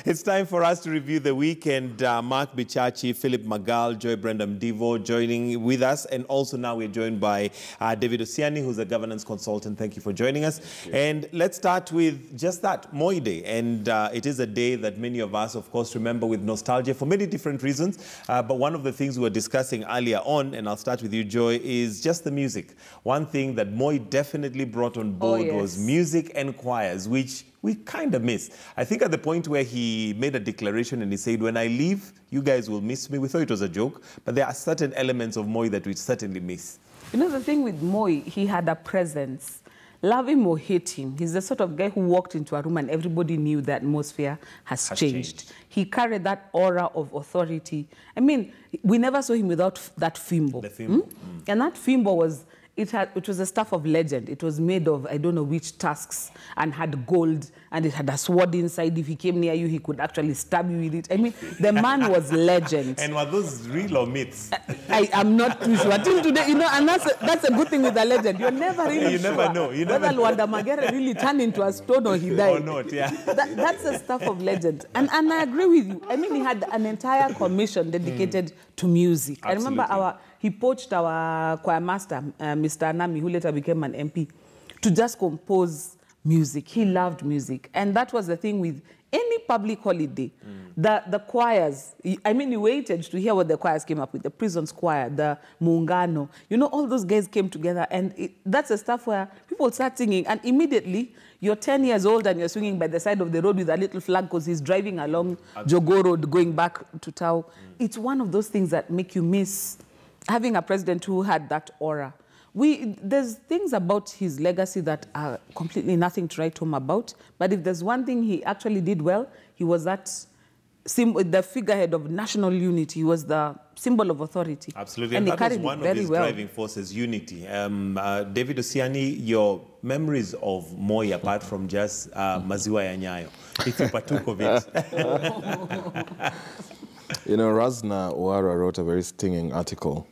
It's time for us to review the week, and Mark Bichachi, Philip Magal, Joy Brandam Divo joining with us, and also now we're joined by David Osiani, who's a governance consultant. Thank you for joining us. And let's start with just that, Moi Day, and it is a day that many of us, of course, remember with nostalgia for many different reasons, but one of the things we were discussing earlier on, and I'll start with you, Joy, is just the music. One thing that Moi definitely brought on board was music and choirs, which we kind of miss. I think at the point where he made a declaration and he said, when I leave, you guys will miss me. We thought it was a joke, but there are certain elements of Moi that we certainly miss. You know, the thing with Moi, he had a presence. Love him or hate him, he's the sort of guy who walked into a room and everybody knew the atmosphere has changed. He carried that aura of authority. I mean, we never saw him without that fimbo. The fimbo. And that fimbo was, it was a staff of legend. It was made of, I don't know which tusks, and had gold, and it had a sword inside. If he came near you, he could actually stab you with it. I mean, the man was legend. And were those real or myths? I am not too sure. Until today, you know, and that's a good thing with a legend. You're never really You never know. You never whether Luanda Magere really turned into a stone or he died. Or not, yeah. That's the stuff of legend. And I agree with you. I mean, he had an entire commission dedicated to music. Absolutely. I remember he poached our choir master, Mr. Anami, who later became an MP, to just compose music. He loved music. And that was the thing with any public holiday. The choirs, I mean, you waited to hear what the choirs came up with, the prisons choir, the Muungano. You know, all those guys came together, and that's the stuff where people start singing, and immediately you're 10 years old and you're swinging by the side of the road with a little flag because he's driving along Jogo Road going back to Tau. It's one of those things that make you miss having a president who had that aura. There's things about his legacy that are completely nothing to write home about, but if there's one thing he actually did well, he was the figurehead of national unity. He was the symbol of authority. Absolutely, and that was one of his driving forces, unity. David Osiani, your memories of Moi, apart from just Maziwa ya Nyayo, if you partook of it. You know, Razna Ouara wrote a very stinging article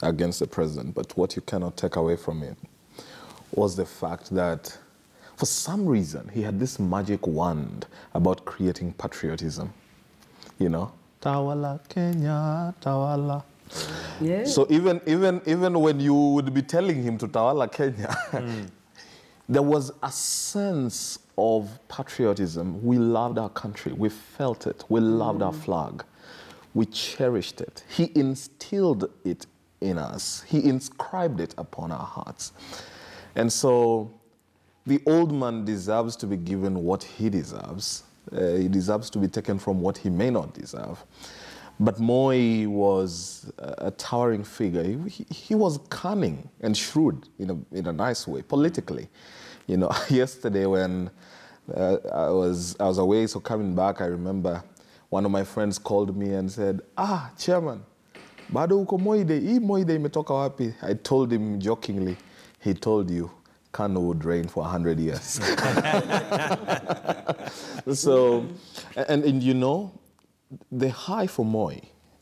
against the president, but what you cannot take away from it was the fact that for some reason he had this magic wand about creating patriotism. You know, Tawala Kenya, Tawala. Yeah. So even when you would be telling him to Tawala Kenya, there was a sense of patriotism. We loved our country. We felt it. We loved our flag. We cherished it. He instilled it in us. He inscribed it upon our hearts. And so the old man deserves to be given what he deserves. He deserves to be taken from what he may not deserve. But Moi was a towering figure. He was cunning and shrewd in a nice way, politically. You know, yesterday when I was away, so coming back, I remember one of my friends called me and said, Chairman, bado uko Moi Day, hii Moi Day imetoka wapi? I told him jokingly, he told you, Kano would reign for 100 years. So, and you know, the high for Moi,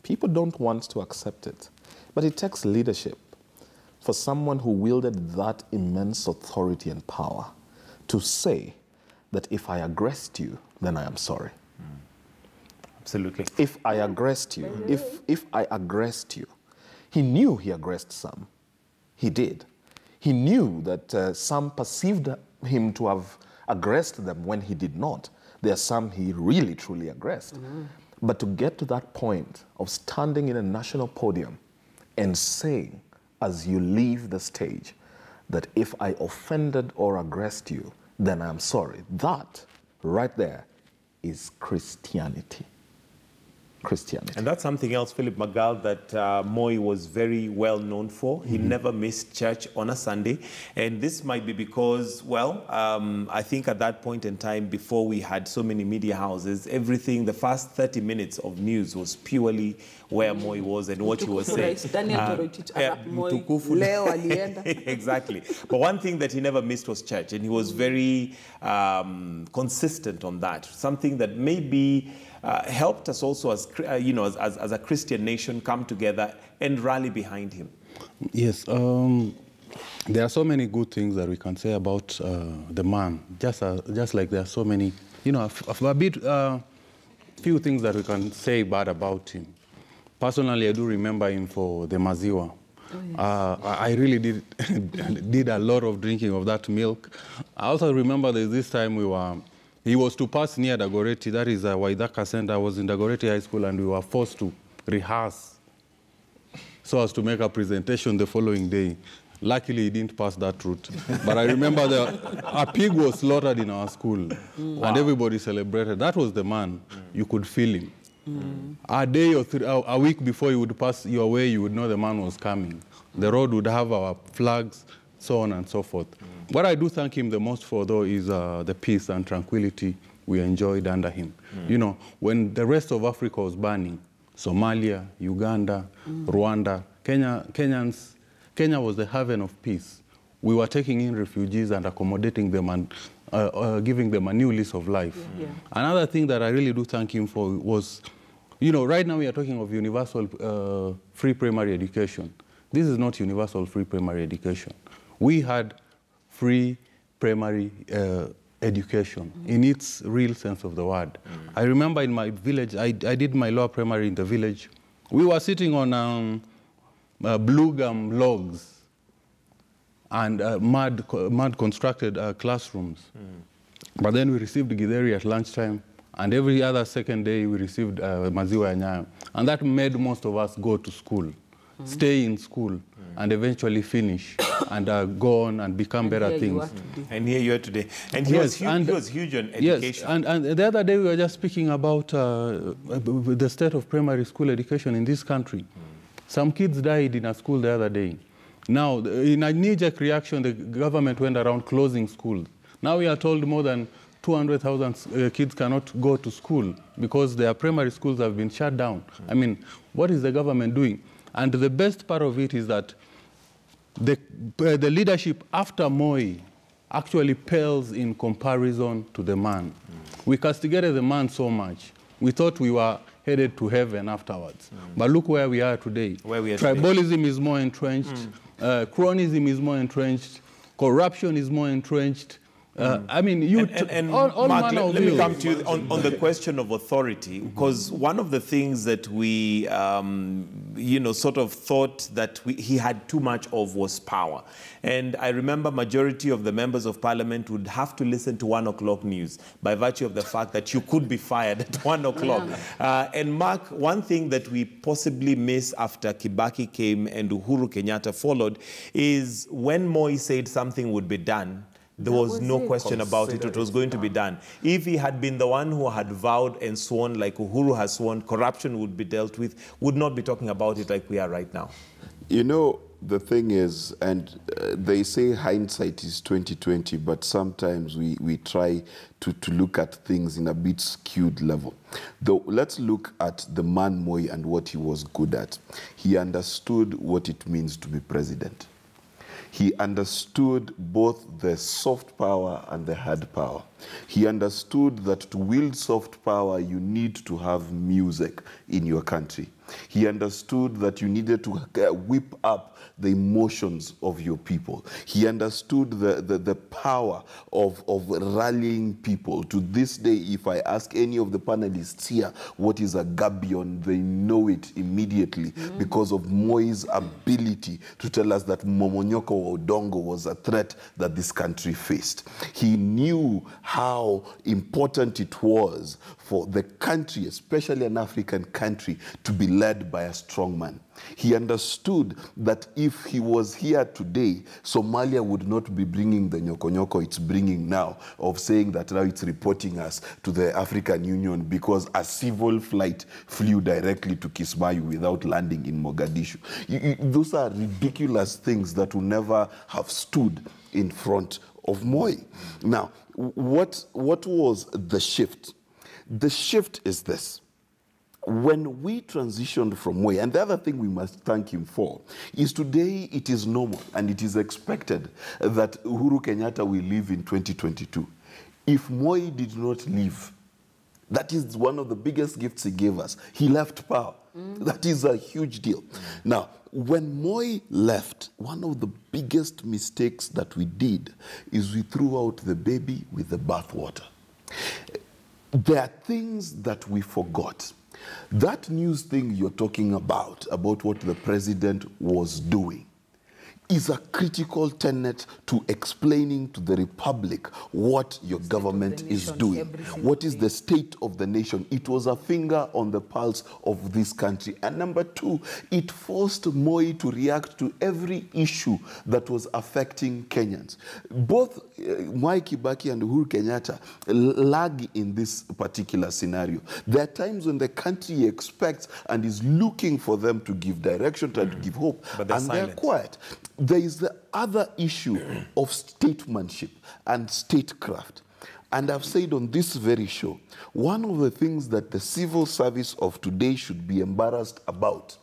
people don't want to accept it, but it takes leadership for someone who wielded that immense authority and power to say that if I aggressed you, then I am sorry. Absolutely. If I aggressed you, if I aggressed you, he knew he aggressed some. He did. He knew that some perceived him to have aggressed them when he did not. There are some he really, truly aggressed. But to get to that point of standing in a national podium and saying, as you leave the stage, that if I offended or aggressed you, then I'm sorry. That, right there, is Christianity. And that's something else, Philip Magal, that Moi was very well known for. He never missed church on a Sunday. And this might be because, well, I think at that point in time, before we had so many media houses, everything, the first 30 minutes of news was purely where Moi was and what he was saying. Exactly. But one thing that he never missed was church. And he was very consistent on that. Something that maybe helped us also as as a Christian nation come together and rally behind him. Yes, there are so many good things that we can say about the man, just like there are so many you know, a bit, few things that we can say bad about him. Personally, I do remember him for the maziwa. Oh, yes. I really did a lot of drinking of that milk. I also remember there's this time he was to pass near Dagoretti, that is Waidaka Center. I was in Dagoretti High School and we were forced to rehearse so as to make a presentation the following day. Luckily, he didn't pass that route. But I remember a pig was slaughtered in our school and everybody celebrated. That was the man. You could feel him. A day or a week before you would pass your way, you would know the man was coming. The road would have our flags, so on and so forth. What I do thank him the most for, though, is the peace and tranquility we enjoyed under him. You know, when the rest of Africa was burning, Somalia, Uganda, Rwanda, Kenya was the haven of peace. We were taking in refugees and accommodating them and giving them a new lease of life. Another thing that I really do thank him for was, you know, right now we are talking of universal free primary education. This is not universal free primary education. We had free primary education in its real sense of the word. I remember in my village, I did my lower primary in the village. We were sitting on blue gum logs and mud constructed classrooms. But then we received githeri at lunchtime, and every other second day we received maziwa ya nyayo. And that made most of us go to school, stay in school, and eventually finish and go on and become better things. And here you are today. And he was huge on education. Yes, and the other day we were just speaking about the state of primary school education in this country. Some kids died in a school the other day. Now, in a knee-jerk reaction, the government went around closing schools. Now we are told more than 200,000 kids cannot go to school because their primary schools have been shut down. I mean, what is the government doing? And the best part of it is that the leadership after Moi actually pales in comparison to the man. We castigated the man so much. We thought we were headed to heaven afterwards. But look where we are today. Tribalism is more entrenched. Chronism is more entrenched. Corruption is more entrenched. I mean, all Mark, manner of let me come to you on the question of authority, because one of the things that we, sort of thought that he had too much of was power. And I remember majority of the members of parliament would have to listen to 1 o'clock news by virtue of the fact that you could be fired at 1 o'clock. And Mark, one thing that we possibly miss after Kibaki came and Uhuru Kenyatta followed is when Moi said something would be done, there was no question about it. It was going to be done. If he had been the one who had vowed and sworn like Uhuru has sworn, corruption would be dealt with, would not be talking about it like we are right now. You know, the thing is, and they say hindsight is 20/20, but sometimes we try to look at things in a bit skewed level. Though, let's look at the man Moi and what he was good at. He understood what it means to be president. He understood both the soft power and the hard power. He understood that to wield soft power, you need to have music in your country. He understood that you needed to whip up the emotions of your people. He understood the power of rallying people. To this day, if I ask any of the panelists here what is a gabion, they know it immediately because of Moi's ability to tell us that Momonyoko Odongo was a threat that this country faced. He knew how important it was for the country, especially an African country, to be led by a strong man. He understood that if he was here today, Somalia would not be bringing the nyoko-nyoko it's bringing now, of saying that now it's reporting us to the African Union because a civil flight flew directly to Kismayu without landing in Mogadishu. Those are ridiculous things that will never have stood in front of Moi. Now, what was the shift? The shift is this. When we transitioned from Moi, and the other thing we must thank him for, is today it is normal and it is expected that Uhuru Kenyatta will leave in 2022. If Moi did not leave, that is one of the biggest gifts he gave us. He left power. That is a huge deal. Now, when Moi left, one of the biggest mistakes that we did is we threw out the baby with the bathwater. there are things that we forgot. That news thing you're talking about what the president was doing, is a critical tenet to explaining to the Republic what your government is doing. What is the state of the nation? It was a finger on the pulse of this country. And number two, it forced Moi to react to every issue that was affecting Kenyans. Both Mwai Kibaki and Uhuru Kenyatta lag in this particular scenario. There are times when the country expects and is looking for them to give direction, to give hope, but and they're quiet. There is the other issue of statesmanship and statecraft. And I've said on this very show, one of the things that the civil service of today should be embarrassed about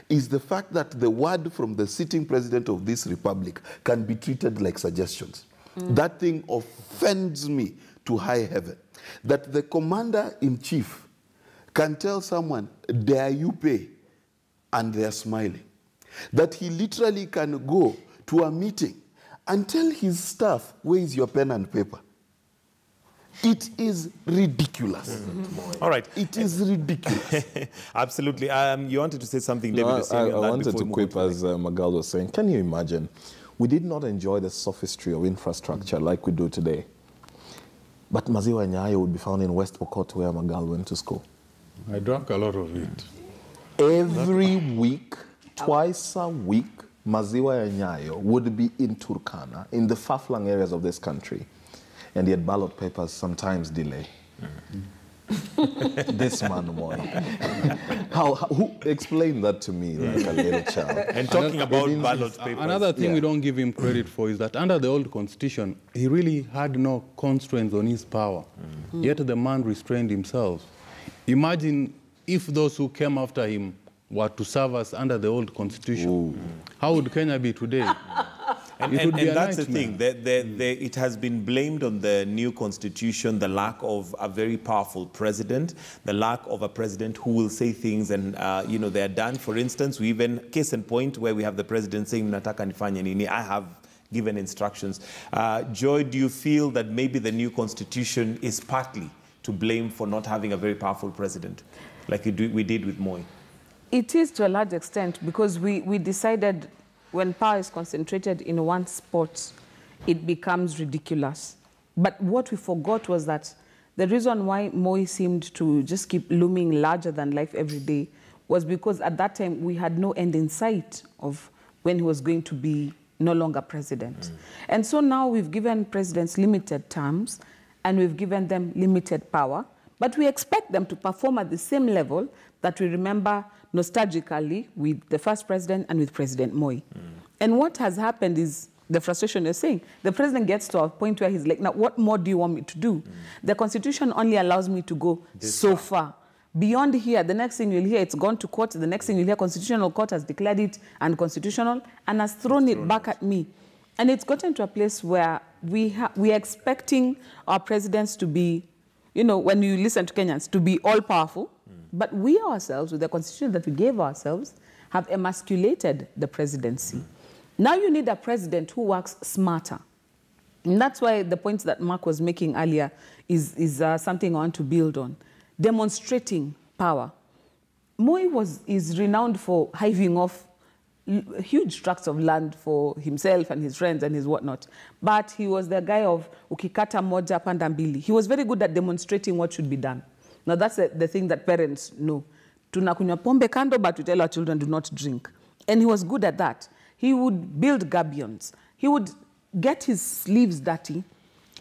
is the fact that the word from the sitting president of this republic can be treated like suggestions. That thing offends me to high heaven. That the commander-in-chief can tell someone, dare you pay? And they're smiling. That he literally can go to a meeting and tell his staff, where is your pen and paper? It is ridiculous. All right. It is ridiculous. Absolutely. You wanted to say something, David? I wanted to quip, as Magal was saying. Can you imagine? We did not enjoy the sophistry of infrastructure like we do today. But Maziwa Nyayo would be found in West Pokot, where Magal went to school. I drank a lot of it. Every week, twice a week, Maziwa Nyayo would be in Turkana, in the far-flung areas of this country. And yet ballot papers sometimes delay. This man, Moi. Who explained that to me like a little child? And talking about ballot papers. Another thing we don't give him credit for is that under the old constitution, he really had no constraints on his power. Yet the man restrained himself. Imagine if those who came after him were to serve us under the old constitution. How would Kenya be today? And that's the thing. It has been blamed on the new constitution, the lack of a very powerful president, the lack of a president who will say things and, you know, they are done. For instance, we even, case in point, where we have the president saying, nataka nifanye nini, I have given instructions. Joy, do you feel that maybe the new constitution is partly to blame for not having a very powerful president, like we did with Moi? It is to a large extent, because we decided when power is concentrated in one spot, it becomes ridiculous. But what we forgot was that the reason why Moi seemed to just keep looming larger than life every day was because at that time we had no end in sight of when he was going to be no longer president. And so now we've given presidents limited terms and we've given them limited power, but we expect them to perform at the same level that we remember nostalgically with the first president and with President Moi. And what has happened is the frustration you're saying. The president gets to a point where he's like, now what more do you want me to do? The constitution only allows me to go so far. Beyond here, the next thing you'll hear, it's gone to court. The next thing you'll hear, Constitutional Court has declared it unconstitutional and has thrown it back at me. And it's gotten to a place where we are expecting our presidents to be, you know, when you listen to Kenyans, to be all-powerful. But we ourselves, with the constitution that we gave ourselves, have emasculated the presidency. Now you need a president who works smarter. And that's why the point that Mark was making earlier is something I want to build on. Demonstrating power. Moi is renowned for hiving off huge tracts of land for himself and his friends and his whatnot. But he was the guy of ukikata moja panda mbili. He was very good at demonstrating what should be done. Now that's the thing that parents know. Tunakunywa pombe kando, but we tell our children do not drink. And he was good at that. He would build gabions. He would get his sleeves dirty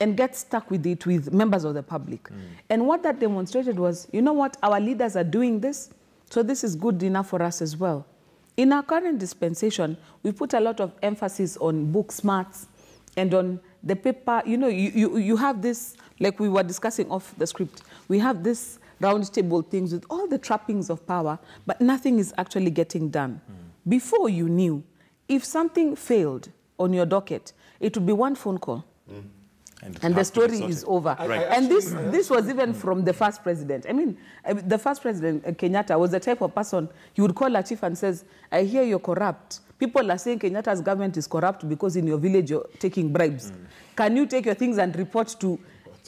and get stuck with it with members of the public. And what that demonstrated was, you know what, our leaders are doing this, so this is good enough for us as well. In our current dispensation, we put a lot of emphasis on book smarts and on the paper. You know, you have this, like we were discussing off the script, we have this round table things with all the trappings of power, but nothing is actually getting done. Before you knew, if something failed on your docket, it would be one phone call. And the story is over. And this was even from the first president. I mean, the first president, Kenyatta, was the type of person, he would call a chief and says, I hear you're corrupt. People are saying Kenyatta's government is corrupt because in your village you're taking bribes. Can you take your things and report to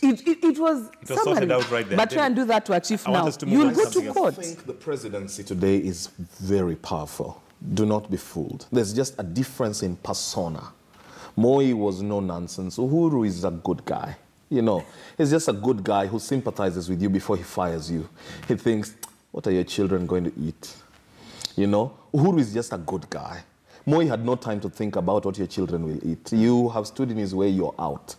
It was sorted out right there. But try and do that to a chief I want now. us to move You'll on to go something to else. court. I think the presidency today is very powerful. Do not be fooled. There's just a difference in persona. Moi was no nonsense. Uhuru is a good guy. You know, he's just a good guy who sympathizes with you before he fires you. He thinks, what are your children going to eat? You know, Uhuru is just a good guy. Moi had no time to think about what your children will eat. You have stood in his way, you're out.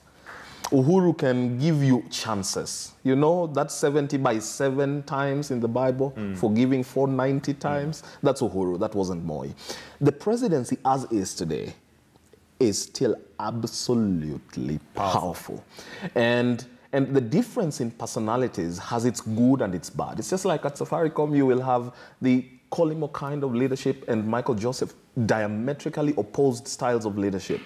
Uhuru can give you chances. You know, that 70 by 7 times in the Bible, forgiving 490 times, that's Uhuru, that wasn't Moi. The presidency as is today is still absolutely powerful. And the difference in personalities has its good and its bad. It's just like at Safaricom, you will have the Kolimo kind of leadership and Michael Joseph, diametrically opposed styles of leadership.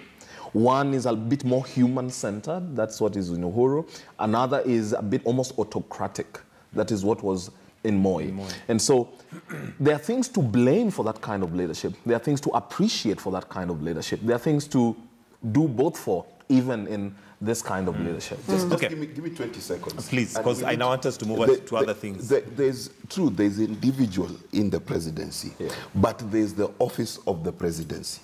One is a bit more human-centered, that's what is in Uhuru. Another is a bit almost autocratic, that is what was in Moi. And so there are things to blame for that kind of leadership. There are things to appreciate for that kind of leadership. There are things to do both for, even in this kind of leadership. Just give me 20 seconds. Please, because I now want us to move on to other things. There's individual in the presidency, but there's the office of the presidency.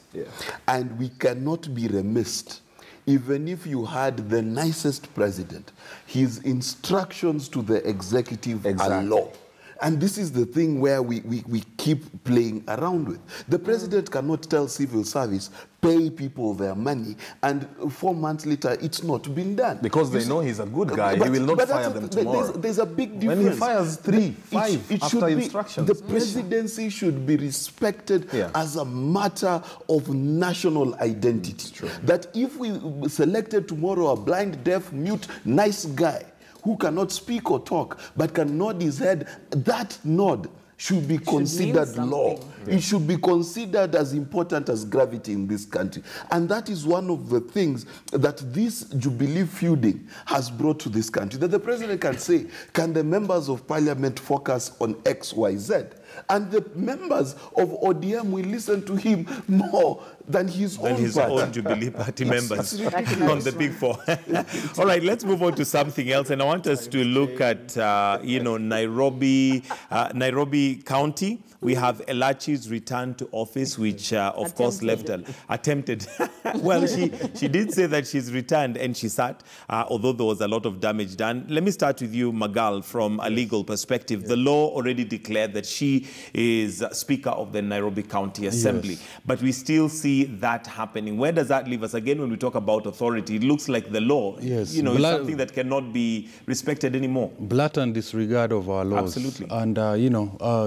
And we cannot be remiss, even if you had the nicest president, his instructions to the executive are law. And this is the thing where we keep playing around with. The president cannot tell civil service, pay people their money, and 4 months later, it's not been done. Because they know he's a good guy, he will not fire them tomorrow. There's a big difference. When he fires 3, 5 after instructions. The presidency should be respected as a matter of national identity. That if we selected tomorrow a blind, deaf, mute, nice guy, who cannot speak or talk, but can nod his head, that nod should be considered law. It should be considered as important as gravity in this country. And that is one of the things that this Jubilee feuding has brought to this country. That the president can say, can the members of parliament focus on X, Y, Z? And the members of ODM will listen to him more than his own Jubilee Party members on the Big Four. All right, let's move on to something else. And I want us to look at, Nairobi County. We have Elachi's return to office, which, of course, left attempted. Well, she did say that she's returned and she sat, although there was a lot of damage done. Let me start with you, Magal, from a legal perspective. The law already declared that she is Speaker of the Nairobi County Assembly, but we still see that happening. Where does that leave us? Again, when we talk about authority, it looks like the law, is something that cannot be respected anymore. Blatant disregard of our laws. Absolutely. And,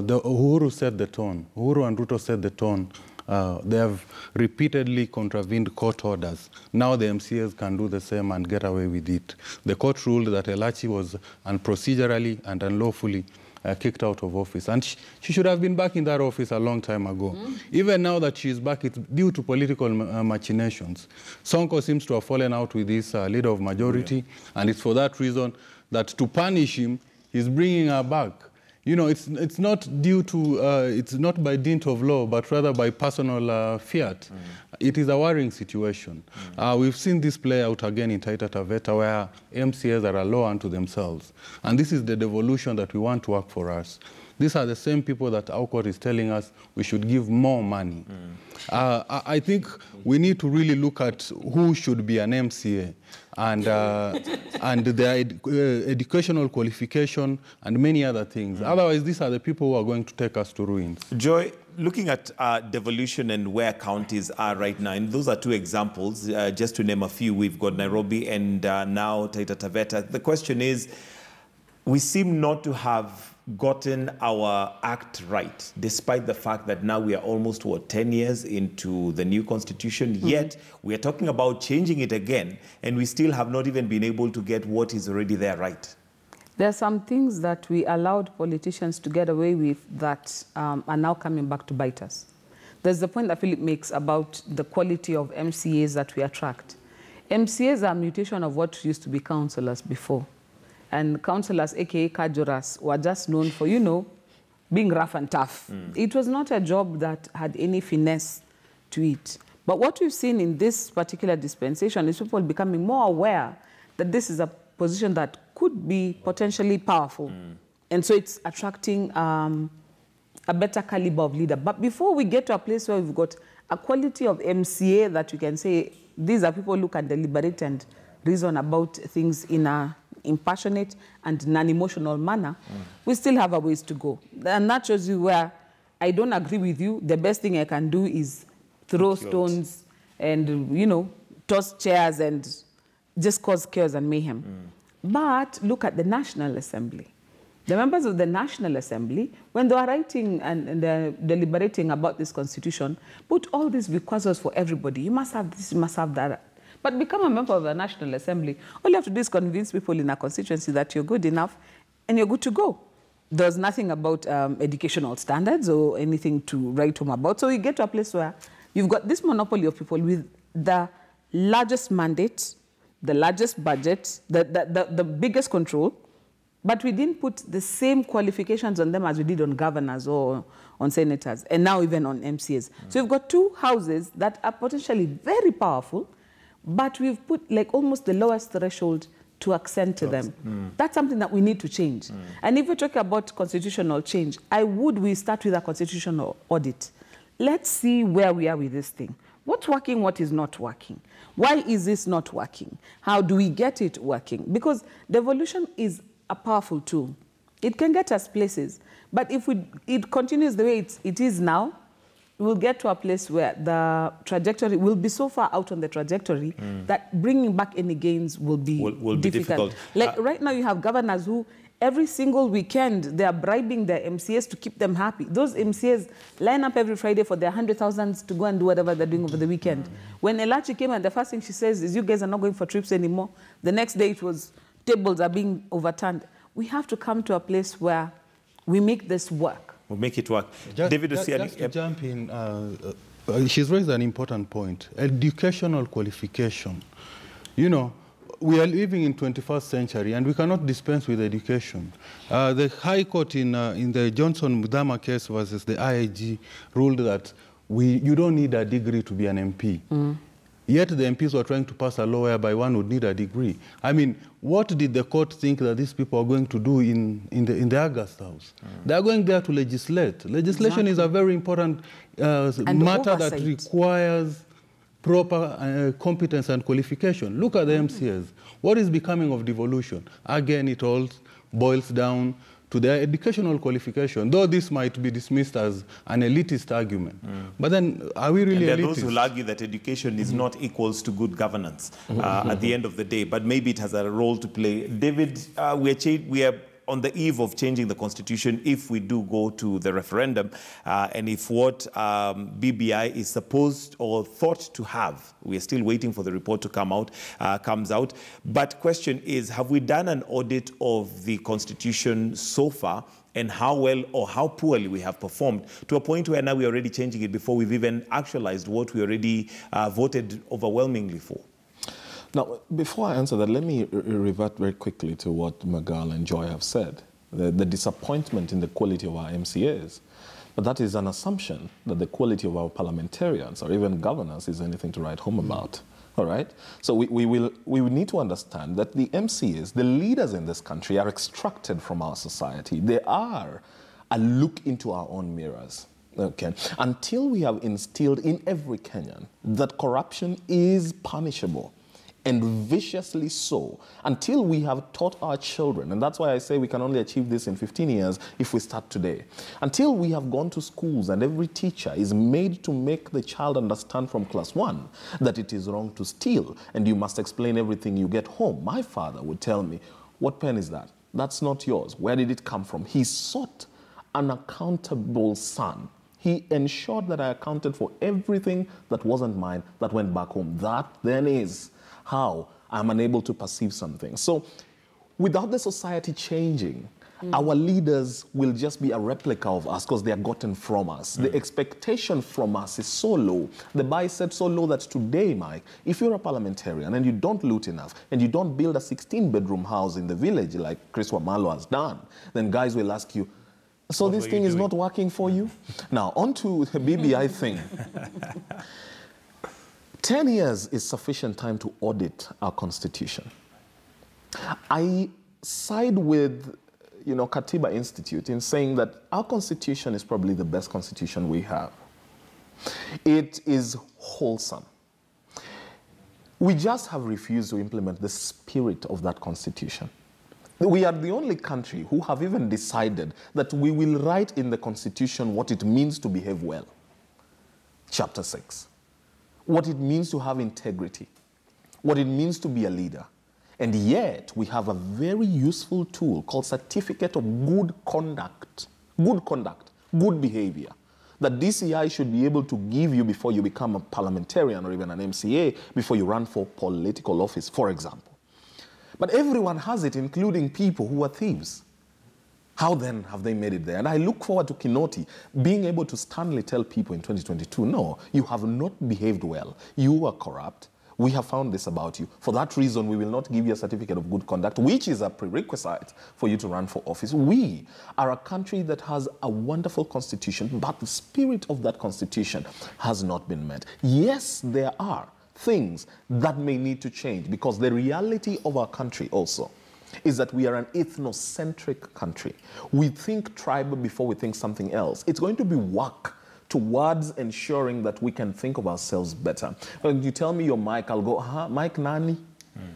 the Uhuru set the tone. Uhuru and Ruto set the tone. They have repeatedly contravened court orders. Now the MCAs can do the same and get away with it. The court ruled that Elachi was unprocedurally and unlawfully kicked out of office. And she should have been back in that office a long time ago. Even now that she's back, it's due to political machinations. Sonko seems to have fallen out with this leader of majority, and it's for that reason that to punish him, he's bringing her back. You know, it's not due to, it's not by dint of law, but rather by personal fiat. It is a worrying situation. We've seen this play out again in Taita Taveta, where MCAs are a law unto themselves. And this is the devolution that we want to work for us. These are the same people that our court is telling us we should give more money. I think we need to really look at who should be an MCA and their educational qualification and many other things. Otherwise, these are the people who are going to take us to ruins. Joy, looking at devolution and where counties are right now, and those are two examples, just to name a few. We've got Nairobi and now Taita Taveta. The question is, we seem not to have gotten our act right, despite the fact that now we are almost, 10 years into the new constitution, yet we are talking about changing it again, and we still have not even been able to get what is already there right. There are some things that we allowed politicians to get away with that are now coming back to bite us. There's the point that Philip makes about the quality of MCAs that we attract. MCAs are a mutation of what used to be councillors before. And councillors, aka Kajoras, were just known for, being rough and tough. It was not a job that had any finesse to it. But what we've seen in this particular dispensation is people becoming more aware that this is a position that could be potentially powerful. And so it's attracting a better caliber of leader. But before we get to a place where we've got a quality of MCA that you can say, these are people who can deliberate and reason about things in a impassionate and non-emotional manner, we still have a ways to go. And that shows you where I don't agree with you. The best thing I can do is throw stones and, you know, toss chairs and just cause chaos and mayhem. But look at the National Assembly. The members of the National Assembly, when they are writing and they're deliberating about this constitution, put all these requirements for everybody. You must have this, you must have that. But become a member of the National Assembly. All you have to do is convince people in a constituency that you're good enough and you're good to go. There's nothing about educational standards or anything to write home about. So you get to a place where you've got this monopoly of people with the largest mandate, the largest budget, the biggest control, but we didn't put the same qualifications on them as we did on governors or on senators, and now even on MCAs. So we've got two houses that are potentially very powerful, but we've put like almost the lowest threshold to accent to them. That's something that we need to change. And if we talk about constitutional change, we start with a constitutional audit. Let's see where we are with this thing. What's working, what is not working? Why is this not working? How do we get it working? Because devolution is a powerful tool. It can get us places. But if it continues the way it is now, we'll get to a place where the trajectory will be so far out on the trajectory that bringing back any gains will be difficult. Like right now you have governors who every single weekend they are bribing their MCAs to keep them happy. Those MCAs line up every Friday for their 100,000s to go and do whatever they're doing over the weekend. When Elachi came and the first thing she says is, you guys are not going for trips anymore. The next day it was, tables are being overturned. We have to come to a place where we make this work. We'll make it work. Just to jump in, she's raised an important point. Educational qualification. You know, we are living in 21st century and we cannot dispense with education. The High Court in the Johnson-Mudama case versus the IIG ruled that you don't need a degree to be an MP. Yet the MPs were trying to pass a law whereby one would need a degree. I mean, what did the court think that these people are going to do in the August House? They are going there to legislate. Legislation is a very important matter that requires proper competence and qualification. Look at the MCAs. What is becoming of devolution? Again, it all boils down to their educational qualification, though this might be dismissed as an elitist argument. But then, are we really elitist? There are those who argue that education is not equals to good governance at the end of the day, but maybe it has a role to play. David, we are on the eve of changing the constitution if we do go to the referendum, and if what BBI is supposed or thought to have, we are still waiting for the report to come out, comes out. But question is, have we done an audit of the constitution so far, and how well or how poorly we have performed to a point where now we're already changing it before we've even actualized what we already voted overwhelmingly for? Now, before I answer that, let me revert very quickly to what Magal and Joy have said, the disappointment in the quality of our MCAs. But that is an assumption that the quality of our parliamentarians or even governors is anything to write home about. All right? So we will need to understand that the MCAs, the leaders in this country, are extracted from our society. They are a look into our own mirrors. Okay. Until we have instilled in every Kenyan that corruption is punishable, and viciously so, until we have taught our children, and that's why I say we can only achieve this in 15 years if we start today. Until we have gone to schools and every teacher is made to make the child understand from class 1 that it is wrong to steal and you must explain everything you get home. My father would tell me, what pen is that? That's not yours. Where did it come from? He sought an accountable son. He ensured that I accounted for everything that wasn't mine that went back home. That then is how I'm unable to perceive something. So without the society changing, our leaders will just be a replica of us because they are gotten from us. The expectation from us is so low. The bar is set so low that today, Mike, if you're a parliamentarian and you don't loot enough and you don't build a 16-bedroom house in the village like Chris Wamalo has done, then guys will ask you, so this thing is not working for you? Now, on to the BBI thing. 10 years is sufficient time to audit our constitution. I side with, Katiba Institute in saying that our constitution is probably the best constitution we have. It is wholesome. We just have refused to implement the spirit of that constitution. We are the only country who have even decided that we will write in the constitution what it means to behave well. Chapter 6. What it means to have integrity. What it means to be a leader. And yet, we have a very useful tool called Certificate of Good Conduct, good behavior, that DCI should be able to give you before you become a parliamentarian or even an MCA, before you run for political office, for example. But everyone has it, including people who are thieves. How then have they made it there? And I look forward to Kinoti being able to sternly tell people in 2022, no, you have not behaved well. You are corrupt. We have found this about you. For that reason, we will not give you a certificate of good conduct, which is a prerequisite for you to run for office. We are a country that has a wonderful constitution, but the spirit of that constitution has not been met. Yes, there are things that may need to change, because the reality of our country also is that we are an ethnocentric country. We think tribe before we think something else. It's going to be work towards ensuring that we can think of ourselves better. When you tell me your Mike, I'll go, Mike Nani?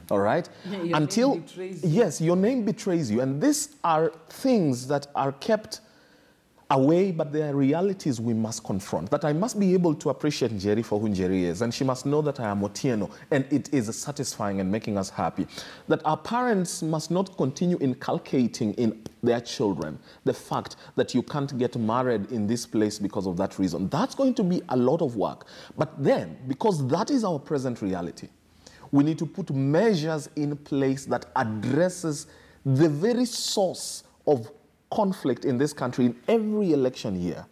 All right? Yeah, your name betrays you. Yes, your name betrays you. And these are things that are kept away, but they are realities we must confront. That I must be able to appreciate Njeri for who Njeri is, and she must know that I am Otieno, and it is satisfying and making us happy. That our parents must not continue inculcating in their children the fact that you can't get married in this place because of that reason. That's going to be a lot of work. But then, because that is our present reality, we need to put measures in place that addresses the very source of conflict in this country in every election year.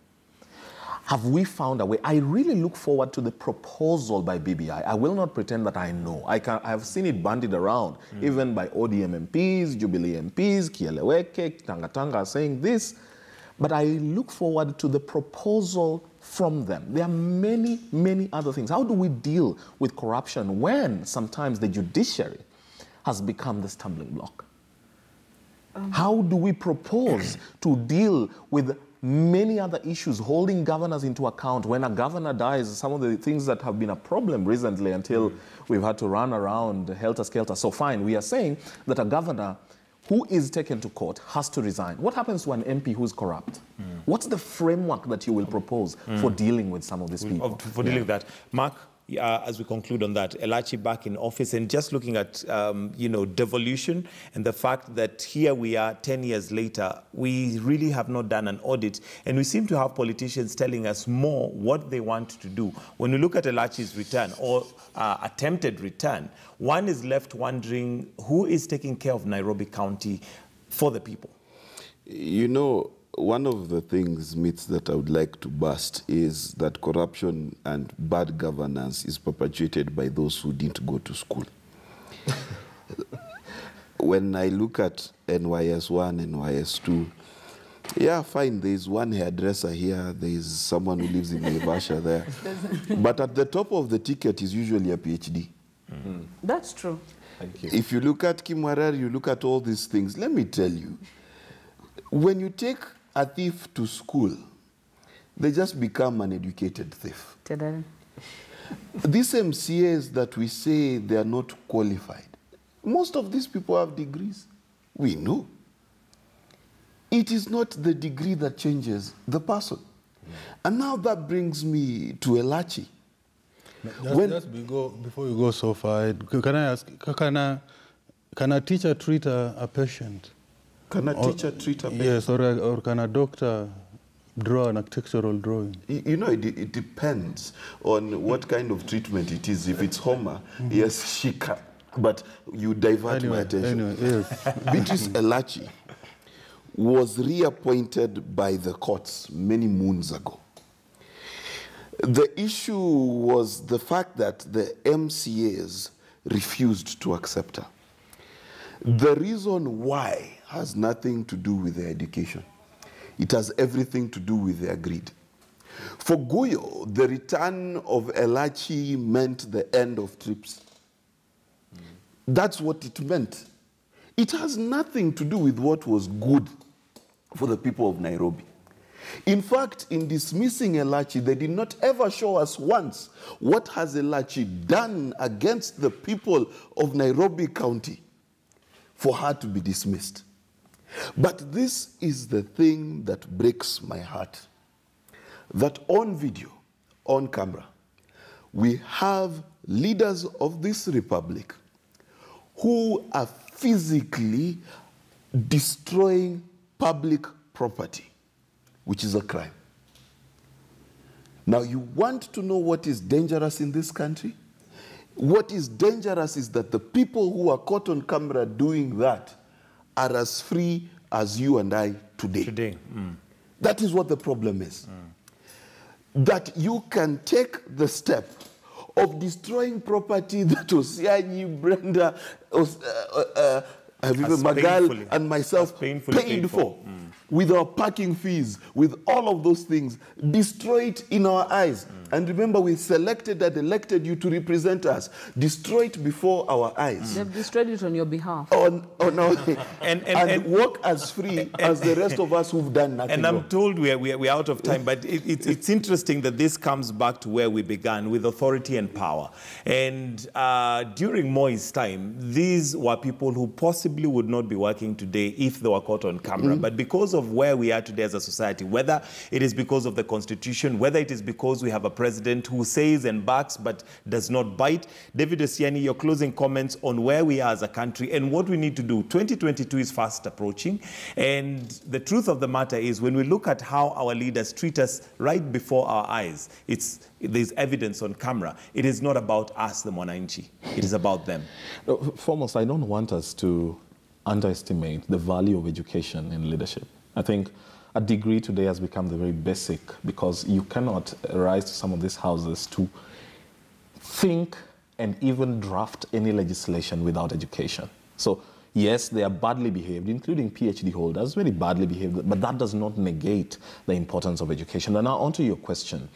Have we found a way? I really look forward to the proposal by BBI. I will not pretend that I know. I have seen it bandied around, even by ODM MPs, Jubilee MPs, Kieleweke, Tangatanga are saying this. But I look forward to the proposal from them. There are many, many other things. How do we deal with corruption when sometimes the judiciary has become the stumbling block? How do we propose to deal with many other issues, holding governors into account? When a governor dies, some of the things that have been a problem recently until we've had to run around helter-skelter. So fine, we are saying that a governor who is taken to court has to resign. What happens to an MP who's corrupt? What's the framework that you will propose for dealing with some of these people? For dealing with that. Mark, as we conclude on that, Elachi back in office, and just looking at, devolution and the fact that here we are 10 years later, we really have not done an audit, and we seem to have politicians telling us more what they want to do. When we look at Elachi's return or attempted return, one is left wondering who is taking care of Nairobi County for the people. One of the myths that I would like to bust is that corruption and bad governance is perpetuated by those who didn't go to school. When I look at NYS1, NYS2, yeah, fine, there's one hairdresser here, there's someone who lives in Naivasha there. But at the top of the ticket is usually a PhD. That's true. Thank you. If you look at Kimwarer, you look at all these things, let me tell you, when you take a thief to school, they just become an educated thief. These MCAs that we say they are not qualified, most of these people have degrees. We know. It is not the degree that changes the person. And now that brings me to Elachi. Before you go so far, can I ask, can a teacher treat a patient? Can a teacher treat a patient? Yes, or can a doctor draw an architectural drawing? It depends on what kind of treatment it is. If it's Homer, yes, she can. But you divert my attention. Yes. Beatrice Elachi was reappointed by the courts many moons ago. The issue was the fact that the MCAs refused to accept her. The reason why has nothing to do with their education. It has everything to do with their greed. For Guyo, the return of Elachi meant the end of trips. That's what it meant. It has nothing to do with what was good for the people of Nairobi. In fact, in dismissing Elachi, they did not ever show us once what has Elachi done against the people of Nairobi County for her to be dismissed. But this is the thing that breaks my heart. That on video, on camera, we have leaders of this republic who are physically destroying public property, which is a crime. Now, you want to know what is dangerous in this country? What is dangerous is that the people who are caught on camera doing that are as free as you and I today. That is what the problem is. That you can take the step of destroying property that Osiani, Brenda, Magal, and myself paid for. With our parking fees, with all of those things, destroy it in our eyes. And remember, we selected and elected you to represent us. Destroy it before our eyes. They've destroyed it on your behalf. And walk as free as the rest of us who've done nothing. And I'm told we're out of time, but it's interesting that this comes back to where we began, with authority and power. And during Moi's time, these were people who possibly would not be working today if they were caught on camera. But because of where we are today as a society, whether it is because of the Constitution, whether it is because we have a president who says and backs but does not bite, David Osiani, your closing comments on where we are as a country and what we need to do. 2022 is fast approaching, and the truth of the matter is, when we look at how our leaders treat us right before our eyes, there's evidence on camera. It is not about us, the Mwananchi. It is about them. Foremost, I don't want us to underestimate the value of education in leadership. I think a degree today has become the very basic, because you cannot rise to some of these houses to think and even draft any legislation without education. So yes, they are badly behaved, including PhD holders, very badly behaved, but that does not negate the importance of education. And now onto your question.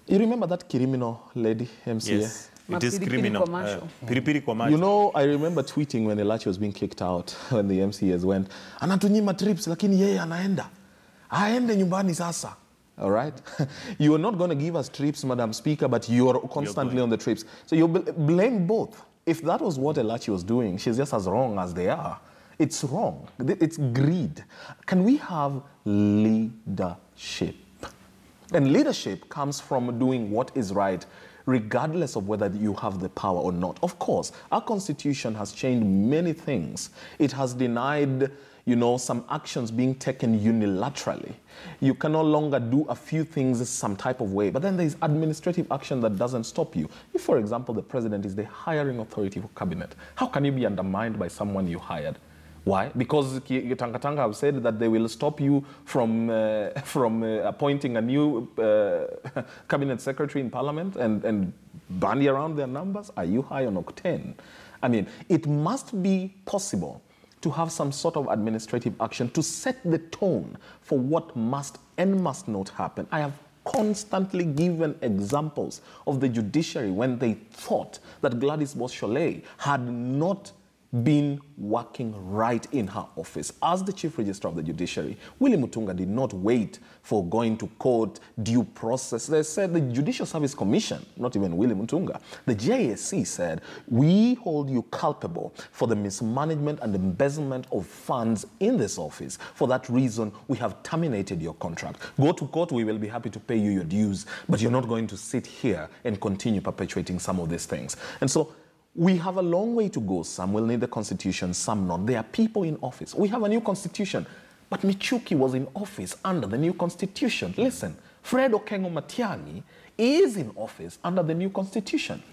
You remember that Kirimino lady, MCA? Yes. It is criminal. Piripiri commercial. You know, I remember tweeting when Elachi was being kicked out, when the MCAs went, anatunyima trips, lakini yeye anaenda. Aende nyumbani sasa. All right? You are not going to give us trips, Madam Speaker, but you are constantly on the trips. So you blame both. If that was what Elachi was doing, she's just as wrong as they are. It's wrong. It's greed. Can we have leadership? And leadership comes from doing what is right, regardless of whether you have the power or not. Of course, our Constitution has changed many things. It has denied, some actions being taken unilaterally. You can no longer do a few things some type of way, but then there's administrative action that doesn't stop you. If, for example, the president is the hiring authority for cabinet, how can you be undermined by someone you hired? Why? Because Tangatanga have said that they will stop you from appointing a new cabinet secretary in parliament and bandy around their numbers. Are you high on octane? I mean, it must be possible to have some sort of administrative action to set the tone for what must and must not happen. I have constantly given examples of the judiciary when they thought that Gladys Bosholei had not been working right in her office. As the Chief Registrar of the Judiciary, Willie Mutunga did not wait for going to court, due process. They said the Judicial Service Commission, not even Willie Mutunga, the JSC said, we hold you culpable for the mismanagement and embezzlement of funds in this office. For that reason, we have terminated your contract. Go to court, we will be happy to pay you your dues, but you're not going to sit here and continue perpetuating some of these things. And so, we have a long way to go. Some will need the Constitution, some not. There are people in office. We have a new Constitution, but Michuki was in office under the new Constitution. Listen, Fred Okengo Matiang'i is in office under the new Constitution.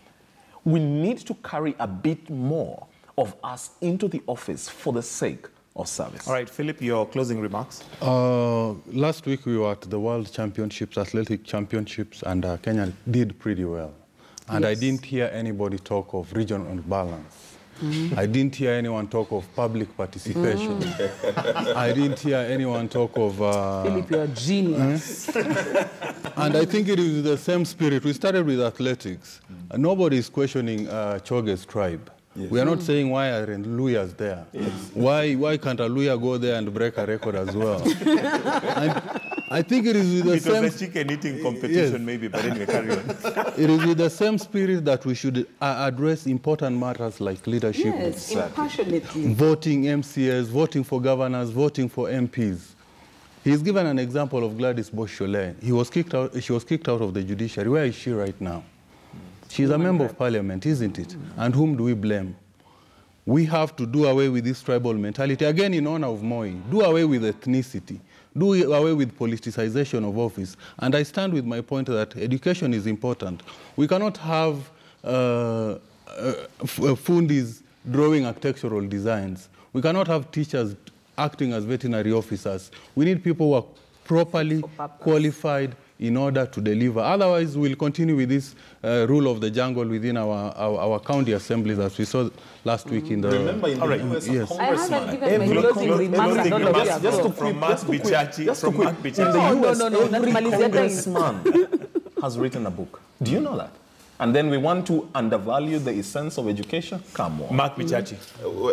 We need to carry a bit more of us into the office for the sake of service. All right, Philip, your closing remarks. Last week we were at the World Championships, Athletic Championships, and Kenya did pretty well. And yes. I didn't hear anybody talk of regional balance. I didn't hear anyone talk of public participation. I didn't hear anyone talk of... Philip, you're a genius. And I think it is the same spirit. We started with athletics. Nobody is questioning Choge's tribe. Yes. We are not saying why aren't Luyas there. Yes. Why can't a Luya go there and break a record as well? I think it is with the same... Because the chicken eating competition, yes. Maybe, but anyway, carry on. It is with the same spirit that we should address important matters like leadership. Yes, passionately. Voting MCS, voting for governors, voting for MPs. He's given an example of Gladys Boshole. She was kicked out of the judiciary. Where is she right now? She's a member of parliament, isn't it? And whom do we blame? We have to do away with this tribal mentality. Again, in honor of Moi, do away with ethnicity. Do away with politicization of office. And I stand with my point that education is important. We cannot have fundis drawing architectural designs. We cannot have teachers acting as veterinary officers. We need people who are properly qualified in order to deliver. Otherwise, we'll continue with this rule of the jungle within our county assemblies, as we saw last week in the... Remember, in the US, yes. I haven't given my closing remarks. From Mark Bichachi. Every congressman has written a book. Do you know that? And then we want to undervalue the essence of education? Come on. Mark Bichachi.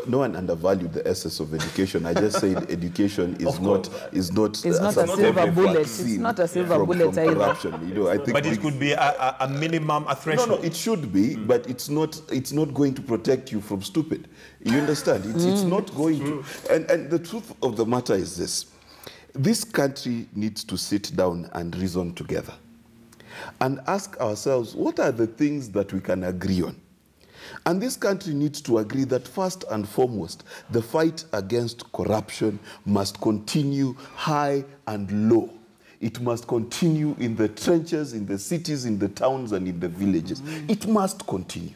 No one undervalued the essence of education. I just said education is not a silver bullet. It's not a silver bullet either. Corruption. You know, I think but it could be a minimum, a threshold. No, it should be, but it's not going to protect you from stupid. You understand? It's not going to. And the truth of the matter is this. This country needs to sit down and reason together and ask ourselves, what are the things that we can agree on? And this country needs to agree that first and foremost, the fight against corruption must continue high and low. It must continue in the trenches, in the cities, in the towns, and in the villages. It must continue.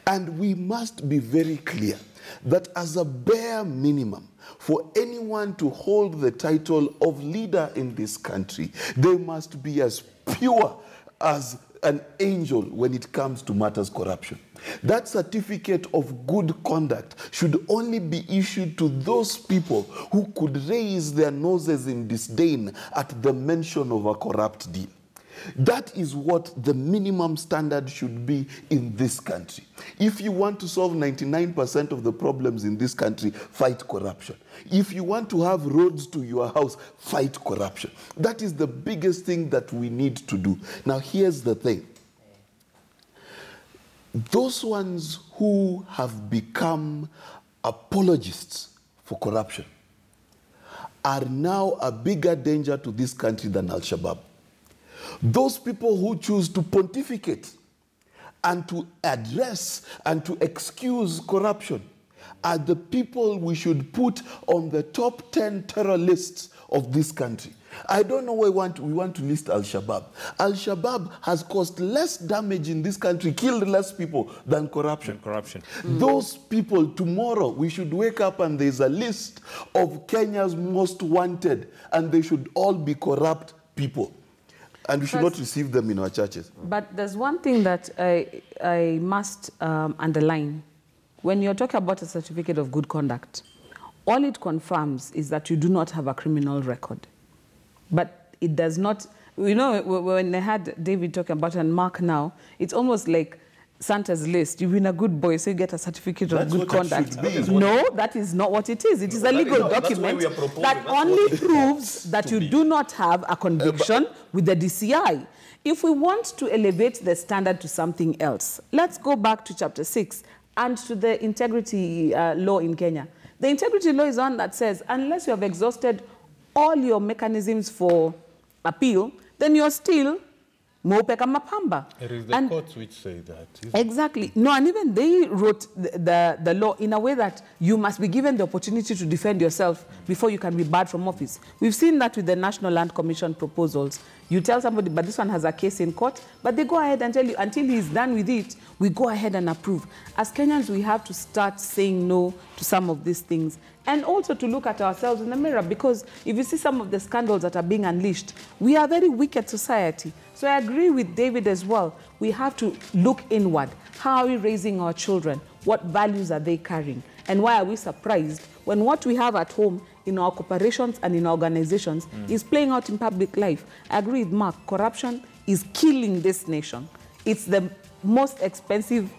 And we must be very clear that as a bare minimum, for anyone to hold the title of leader in this country, they must be as pure as an angel when it comes to matters corruption. That certificate of good conduct should only be issued to those people who could raise their noses in disdain at the mention of a corrupt deal. That is what the minimum standard should be in this country. If you want to solve 99% of the problems in this country, fight corruption. If you want to have roads to your house, fight corruption. That is the biggest thing that we need to do. Now, here's the thing. Those ones who have become apologists for corruption are now a bigger danger to this country than Al-Shabaab. Those people who choose to pontificate and to address and to excuse corruption are the people we should put on the top 10 terror lists of this country. I don't know why we want to list Al-Shabaab. Al-Shabaab has caused less damage in this country, killed less people than corruption. Those people, tomorrow, we should wake up and there's a list of Kenya's most wanted, and they should all be corrupt people. And we should not receive them in our churches. But there's one thing that I must underline. When you're talking about a certificate of good conduct, all it confirms is that you do not have a criminal record. But it does not, you know, when I had David talking about it and Mark now, it's almost like Santa's list. You've been a good boy, so you get a certificate of good conduct. No, that is not what it is. It is a legal document that only proves that you do not have a conviction with the DCI. If we want to elevate the standard to something else, let's go back to chapter 6 and to the integrity law in Kenya. The integrity law is one that says, unless you have exhausted all your mechanisms for appeal, then you're still Mopeka Mapamba. It is the courts which say that. Exactly. No, and even they wrote the law in a way that you must be given the opportunity to defend yourself before you can be barred from office. We've seen that with the National Land Commission proposals. You tell somebody, but this one has a case in court, but they go ahead and tell you, until he's done with it, we go ahead and approve. As Kenyans, we have to start saying no to some of these things. And also to look at ourselves in the mirror, because if you see some of the scandals that are being unleashed, we are a very wicked society. So I agree with David as well. We have to look inward. How are we raising our children? What values are they carrying? And why are we surprised when what we have at home in our corporations and in our organizations is playing out in public life? I agree with Mark. Corruption is killing this nation. It's the most expensive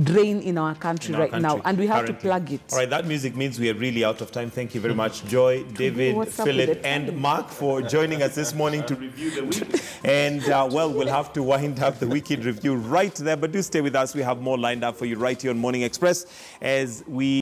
drain in our country now, and we have to plug it. All right, that music means we are really out of time. Thank you very much, Joy, David, Philip, and Mark for joining us this morning to review the week. And, well, we'll have to wind up the weekend review right there, but do stay with us. We have more lined up for you right here on Morning Express as we